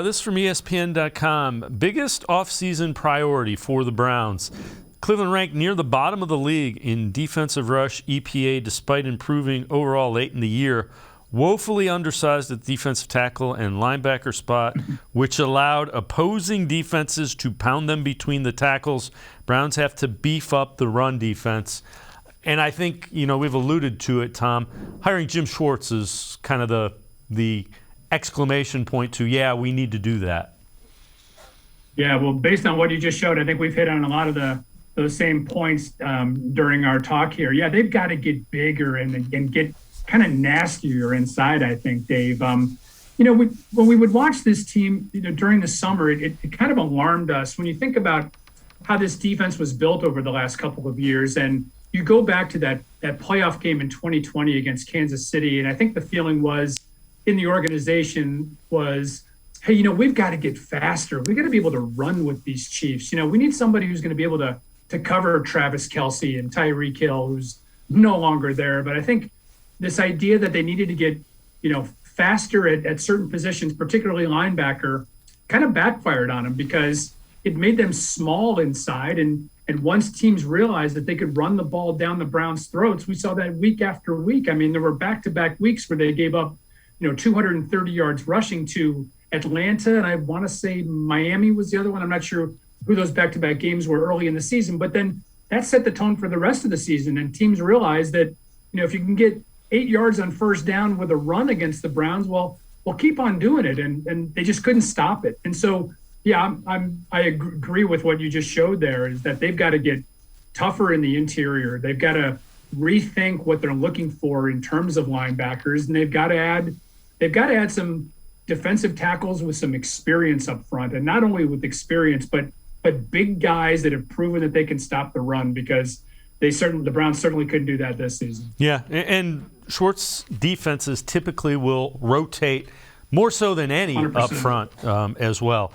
This is from ESPN.com. Biggest offseason priority for the Browns. Cleveland ranked near the bottom of the league in defensive rush EPA despite improving overall late in the year. Woefully undersized at defensive tackle and linebacker spot, which allowed opposing defenses to pound them between the tackles. Browns have to beef up the run defense. And I think, we've alluded to it, Tom. Hiring Jim Schwartz is kind of the exclamation point to, we need to do that. Yeah, well, based on what you just showed, I think we've hit on a lot of those same points during our talk here. Yeah, they've got to get bigger and get kind of nastier inside, I think, Dave. When we would watch this team during the summer, it kind of alarmed us when you think about how this defense was built over the last couple of years. And you go back to that playoff game in 2020 against Kansas City, and I think the feeling was in the organization was, hey, we've got to get faster. We've got to be able to run with these Chiefs. We need somebody who's going to be able to cover Travis Kelce and Tyreek Hill, who's no longer there. But I think this idea that they needed to get, faster at certain positions, particularly linebacker, kind of backfired on them because it made them small inside. And once teams realized that they could run the ball down the Browns' throats, we saw that week after week. I mean, there were back-to-back weeks where they gave up 230 yards rushing to Atlanta, and I want to say Miami was the other one. I'm not sure who those back-to-back games were early in the season, but then that set the tone for the rest of the season, and teams realized that, if you can get 8 yards on first down with a run against the Browns, well, we'll keep on doing it, and they just couldn't stop it. And so, I agree with what you just showed there, is that they've got to get tougher in the interior. They've got to rethink what they're looking for in terms of linebackers, and they've got to add some defensive tackles with some experience up front, and not only with experience, but big guys that have proven that they can stop the run, because the Browns certainly couldn't do that this season. Yeah, and Schwartz defenses typically will rotate more so than any 100%. up front as well.